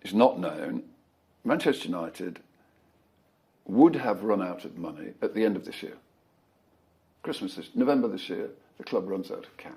is not known, Manchester United would have run out of money at the end of this year. November this year, the club runs out of cash.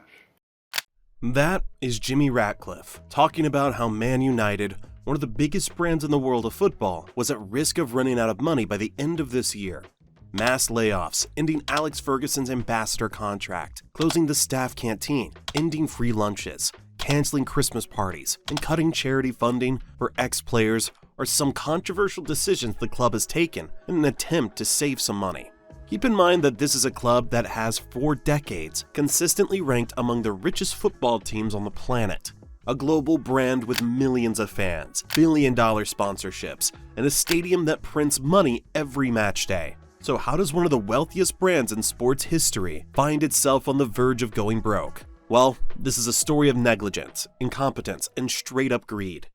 That is Jim Ratcliffe talking about how Man United, one of the biggest brands in the world of football, was at risk of running out of money by the end of this year. Mass layoffs, ending Alex Ferguson's ambassador contract, closing the staff canteen, ending free lunches, canceling Christmas parties, and cutting charity funding for ex-players are some controversial decisions the club has taken in an attempt to save some money. Keep in mind that this is a club that has for decades consistently ranked among the richest football teams on the planet. A global brand with millions of fans, billion-dollar sponsorships, and a stadium that prints money every match day. So how does one of the wealthiest brands in sports history find itself on the verge of going broke? Well, this is a story of negligence, incompetence, and straight-up greed.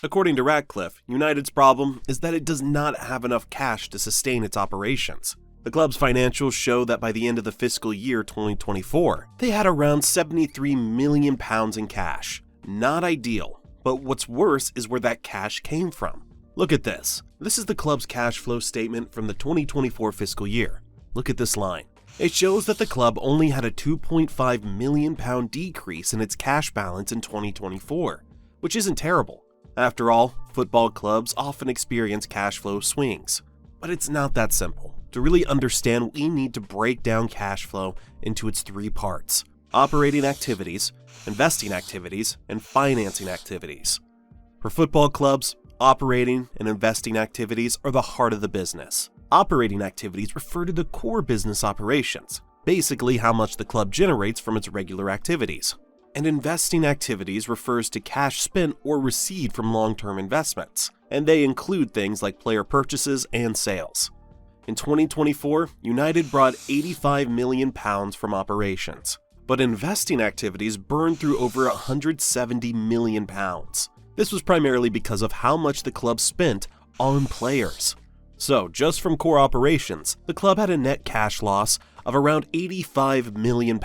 According to Ratcliffe, United's problem is that it does not have enough cash to sustain its operations. The club's financials show that by the end of the fiscal year 2024, they had around £73 million in cash. Not ideal, but what's worse is where that cash came from. Look at this. This is the club's cash flow statement from the 2024 fiscal year. Look at this line. It shows that the club only had a £2.5 million decrease in its cash balance in 2024, which isn't terrible. After all, football clubs often experience cash flow swings. But it's not that simple. To really understand, we need to break down cash flow into its three parts: operating activities, investing activities, and financing activities. For football clubs, operating and investing activities are the heart of the business. Operating activities refer to the core business operations, basically how much the club generates from its regular activities. And investing activities refers to cash spent or received from long-term investments, and they include things like player purchases and sales. In 2024, United brought £85 million from operations, but investing activities burned through over £170 million. This was primarily because of how much the club spent on players. So, just from core operations, the club had a net cash loss of around £85 million.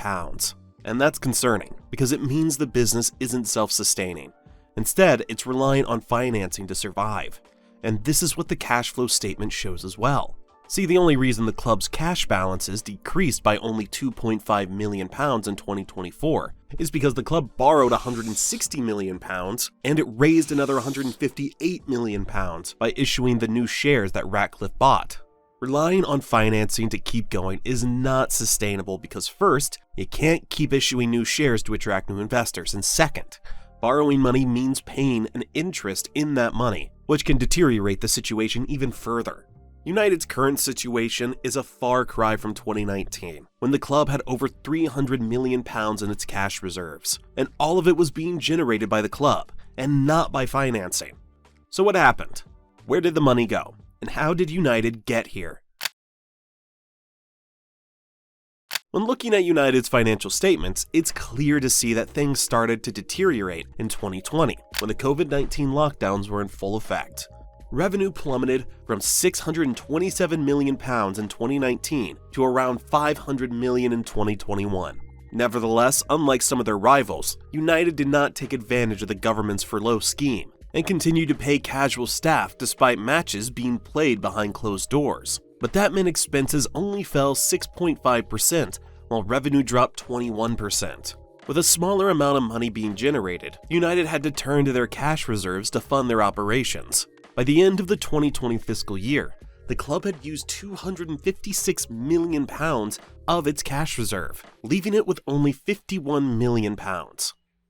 And that's concerning, because it means the business isn't self-sustaining. Instead, it's relying on financing to survive. And this is what the cash flow statement shows as well. See, the only reason the club's cash balances decreased by only £2.5 million in 2024 is because the club borrowed £160 million and it raised another £158 million by issuing the new shares that Ratcliffe bought. Relying on financing to keep going is not sustainable because first, you can't keep issuing new shares to attract new investors, and second, borrowing money means paying an interest in that money, which can deteriorate the situation even further. United's current situation is a far cry from 2019, when the club had over £300 million in its cash reserves, and all of it was being generated by the club, and not by financing. So what happened? Where did the money go? And how did United get here? When looking at United's financial statements, it's clear to see that things started to deteriorate in 2020, when the COVID-19 lockdowns were in full effect. Revenue plummeted from £627 million in 2019 to around $500 million in 2021. Nevertheless, unlike some of their rivals, United did not take advantage of the government's furlough scheme and continued to pay casual staff despite matches being played behind closed doors. But that meant expenses only fell 6.5%, while revenue dropped 21%. With a smaller amount of money being generated, United had to turn to their cash reserves to fund their operations. By the end of the 2020 fiscal year, the club had used £256 million of its cash reserve, leaving it with only £51 million.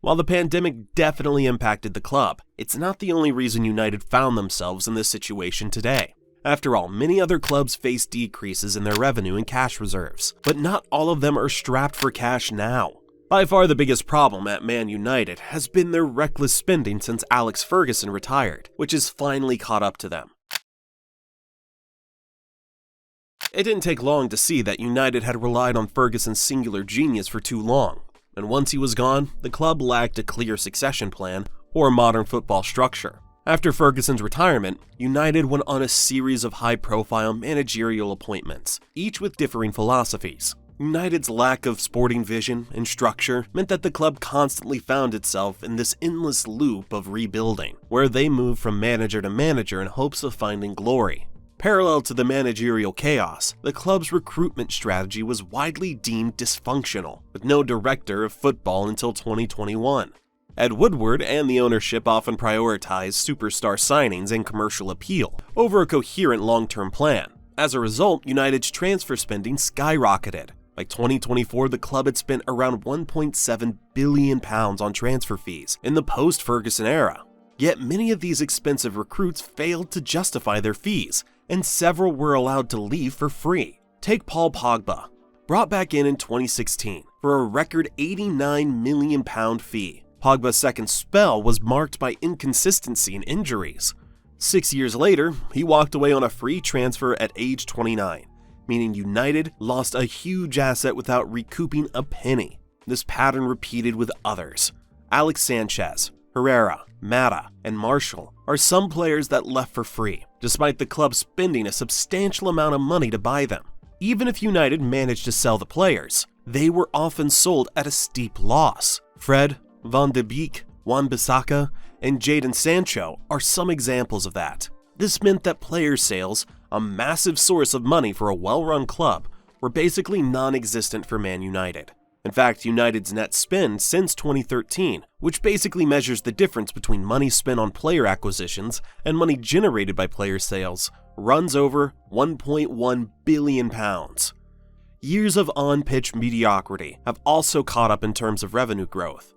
While the pandemic definitely impacted the club, it's not the only reason United found themselves in this situation today. After all, many other clubs face decreases in their revenue and cash reserves, but not all of them are strapped for cash now. By far the biggest problem at Man United has been their reckless spending since Alex Ferguson retired, which has finally caught up to them. It didn't take long to see that United had relied on Ferguson's singular genius for too long, and once he was gone, the club lacked a clear succession plan or a modern football structure. After Ferguson's retirement, United went on a series of high-profile managerial appointments, each with differing philosophies. United's lack of sporting vision and structure meant that the club constantly found itself in this endless loop of rebuilding, where they moved from manager to manager in hopes of finding glory. Parallel to the managerial chaos, the club's recruitment strategy was widely deemed dysfunctional, with no director of football until 2021. Ed Woodward and the ownership often prioritized superstar signings and commercial appeal over a coherent long-term plan. As a result, United's transfer spending skyrocketed. By 2024, the club had spent around £1.7 billion on transfer fees in the post-Ferguson era. Yet many of these expensive recruits failed to justify their fees, and several were allowed to leave for free. Take Paul Pogba, brought back in 2016 for a record £89 million fee. Pogba's second spell was marked by inconsistency and injuries. 6 years later, he walked away on a free transfer at age 29, meaning United lost a huge asset without recouping a penny. This pattern repeated with others. Alex Sanchez, Herrera, Mata, and Marshall are some players that left for free, despite the club spending a substantial amount of money to buy them. Even if United managed to sell the players, they were often sold at a steep loss. Fred, Van de Beek, Wan-Bissaka, and Jadon Sancho are some examples of that. This meant that player sales, a massive source of money for a well-run club, were basically non-existent for Man United. In fact, United's net spend since 2013, which basically measures the difference between money spent on player acquisitions and money generated by player sales, runs over £1.1 billion. Years of on-pitch mediocrity have also caught up in terms of revenue growth.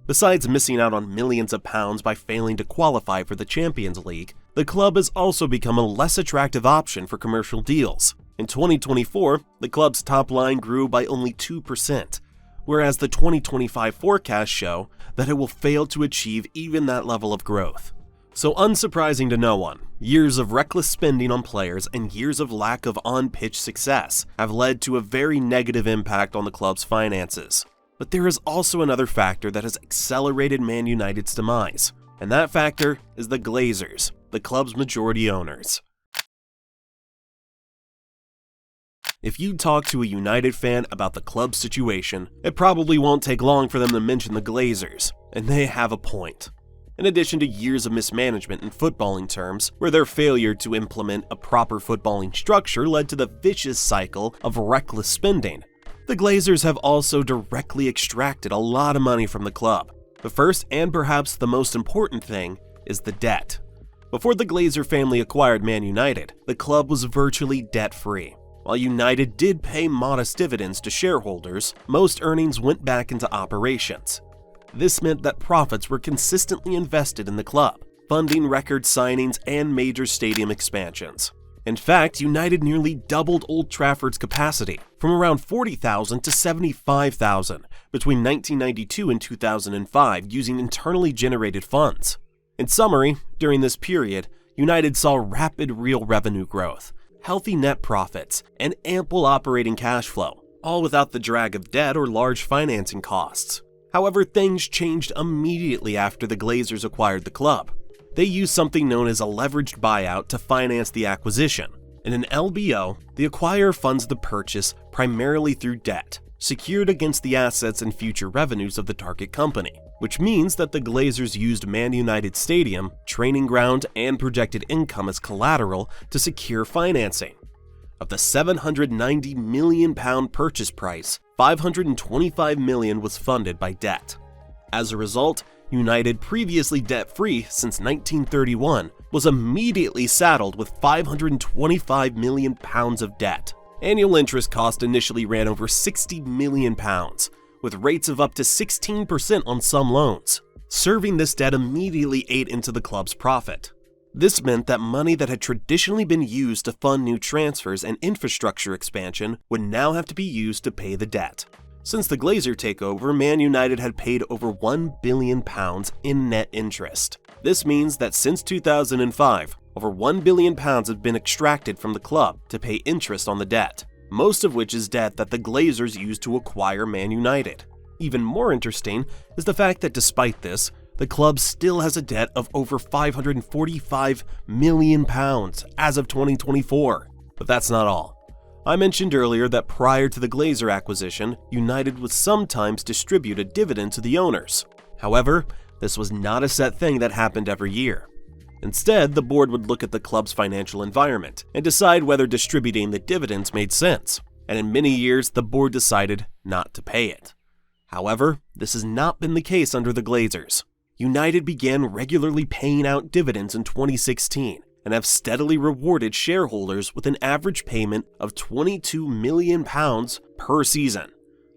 Besides missing out on millions of pounds by failing to qualify for the Champions League, the club has also become a less attractive option for commercial deals. In 2024, the club's top line grew by only 2%, whereas the 2025 forecasts show that it will fail to achieve even that level of growth. So unsurprising to no one, years of reckless spending on players and years of lack of on-pitch success have led to a very negative impact on the club's finances. But there is also another factor that has accelerated Man United's demise, and that factor is the Glazers, the club's majority owners. If you talk to a United fan about the club's situation, it probably won't take long for them to mention the Glazers, and they have a point. In addition to years of mismanagement in footballing terms, where their failure to implement a proper footballing structure led to the vicious cycle of reckless spending, the Glazers have also directly extracted a lot of money from the club. The first and perhaps the most important thing is the debt. Before the Glazer family acquired Man United, the club was virtually debt-free. While United did pay modest dividends to shareholders, most earnings went back into operations. This meant that profits were consistently invested in the club, funding record signings and major stadium expansions. In fact, United nearly doubled Old Trafford's capacity, from around 40,000 to 75,000 between 1992 and 2005 using internally generated funds. In summary, during this period, United saw rapid real revenue growth, healthy net profits, and ample operating cash flow, all without the drag of debt or large financing costs. However, things changed immediately after the Glazers acquired the club. They used something known as a leveraged buyout to finance the acquisition. In an LBO, the acquirer funds the purchase primarily through debt, secured against the assets and future revenues of the target company, which means that the Glazers used Man United Stadium, training ground, and projected income as collateral to secure financing. Of the £790 million purchase price, $525 million was funded by debt. As a result, United, previously debt-free since 1931, was immediately saddled with £525 million of debt. Annual interest cost initially ran over £60 million, with rates of up to 16% on some loans. Serving this debt immediately ate into the club's profit. This meant that money that had traditionally been used to fund new transfers and infrastructure expansion would now have to be used to pay the debt. Since the Glazer takeover, Man United had paid over £1 billion in net interest. This means that since 2005, over £1 billion have been extracted from the club to pay interest on the debt, most of which is debt that the Glazers used to acquire Man United. Even more interesting is the fact that despite this, the club still has a debt of over £545 million as of 2024. But that's not all. I mentioned earlier that prior to the Glazer acquisition, United would sometimes distribute a dividend to the owners. However, this was not a set thing that happened every year. Instead, the board would look at the club's financial environment and decide whether distributing the dividends made sense, and in many years, the board decided not to pay it. However, this has not been the case under the Glazers. United began regularly paying out dividends in 2016 and have steadily rewarded shareholders with an average payment of £22 million per season,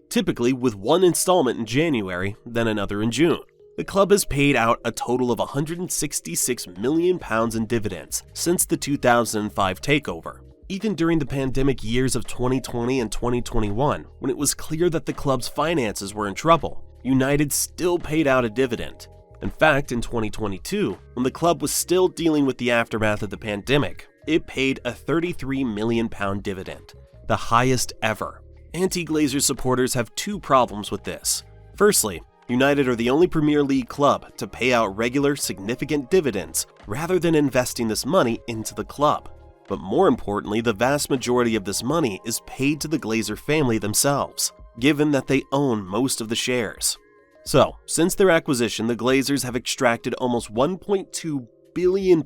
typically with one installment in January, then another in June. The club has paid out a total of £166 million in dividends since the 2005 takeover. Even during the pandemic years of 2020 and 2021, when it was clear that the club's finances were in trouble, United still paid out a dividend. In fact, in 2022, when the club was still dealing with the aftermath of the pandemic, it paid a £33 million dividend, the highest ever. Anti-Glazer supporters have two problems with this. Firstly, United are the only Premier League club to pay out regular, significant dividends rather than investing this money into the club. But more importantly, the vast majority of this money is paid to the Glazer family themselves, given that they own most of the shares. So, since their acquisition, the Glazers have extracted almost £1.2 billion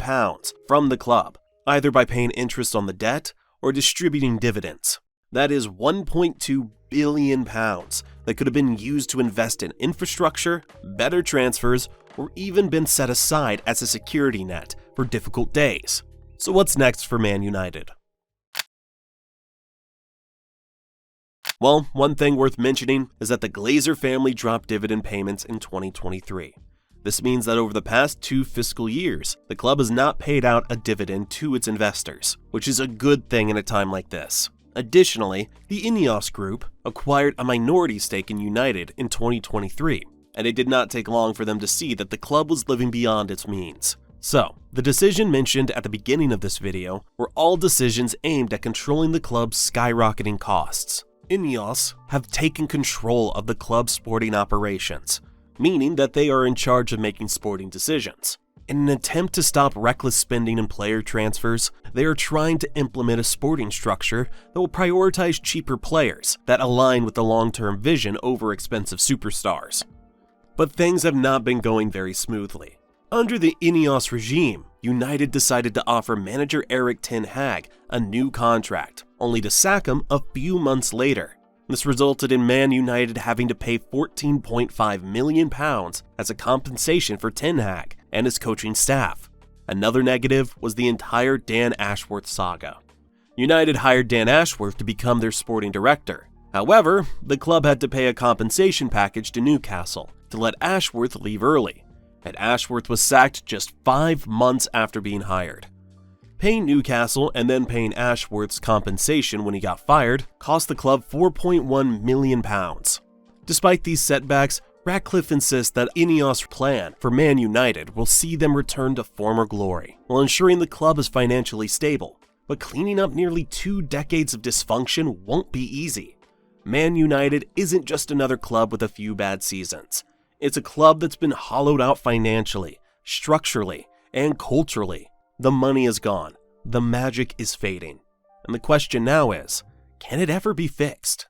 from the club, either by paying interest on the debt or distributing dividends. That is £1.2 billion that could have been used to invest in infrastructure, better transfers, or even been set aside as a security net for difficult days. So what's next for Man United? Well, one thing worth mentioning is that the Glazer family dropped dividend payments in 2023. This means that over the past 2 fiscal years, the club has not paid out a dividend to its investors, which is a good thing in a time like this. Additionally, the Ineos Group acquired a minority stake in United in 2023, and it did not take long for them to see that the club was living beyond its means. So, the decision mentioned at the beginning of this video were all decisions aimed at controlling the club's skyrocketing costs. Ineos have taken control of the club's sporting operations, meaning that they are in charge of making sporting decisions. In an attempt to stop reckless spending and player transfers, they are trying to implement a sporting structure that will prioritize cheaper players that align with the long-term vision over expensive superstars. But things have not been going very smoothly. Under the Ineos regime, United decided to offer manager Erik ten Hag a new contract, only to sack him a few months later. This resulted in Man United having to pay £14.5 million as a compensation for ten Hag and his coaching staff. Another negative was the entire Dan Ashworth saga. United hired Dan Ashworth to become their sporting director. However, the club had to pay a compensation package to Newcastle to let Ashworth leave early, and Ashworth was sacked just 5 months after being hired. Paying Newcastle and then paying Ashworth's compensation when he got fired cost the club £4.1 million. Despite these setbacks, Ratcliffe insists that Ineos' plan for Man United will see them return to former glory, while ensuring the club is financially stable. But cleaning up nearly 2 decades of dysfunction won't be easy. Man United isn't just another club with a few bad seasons. It's a club that's been hollowed out financially, structurally, and culturally. The money is gone, the magic is fading, and the question now is, can it ever be fixed?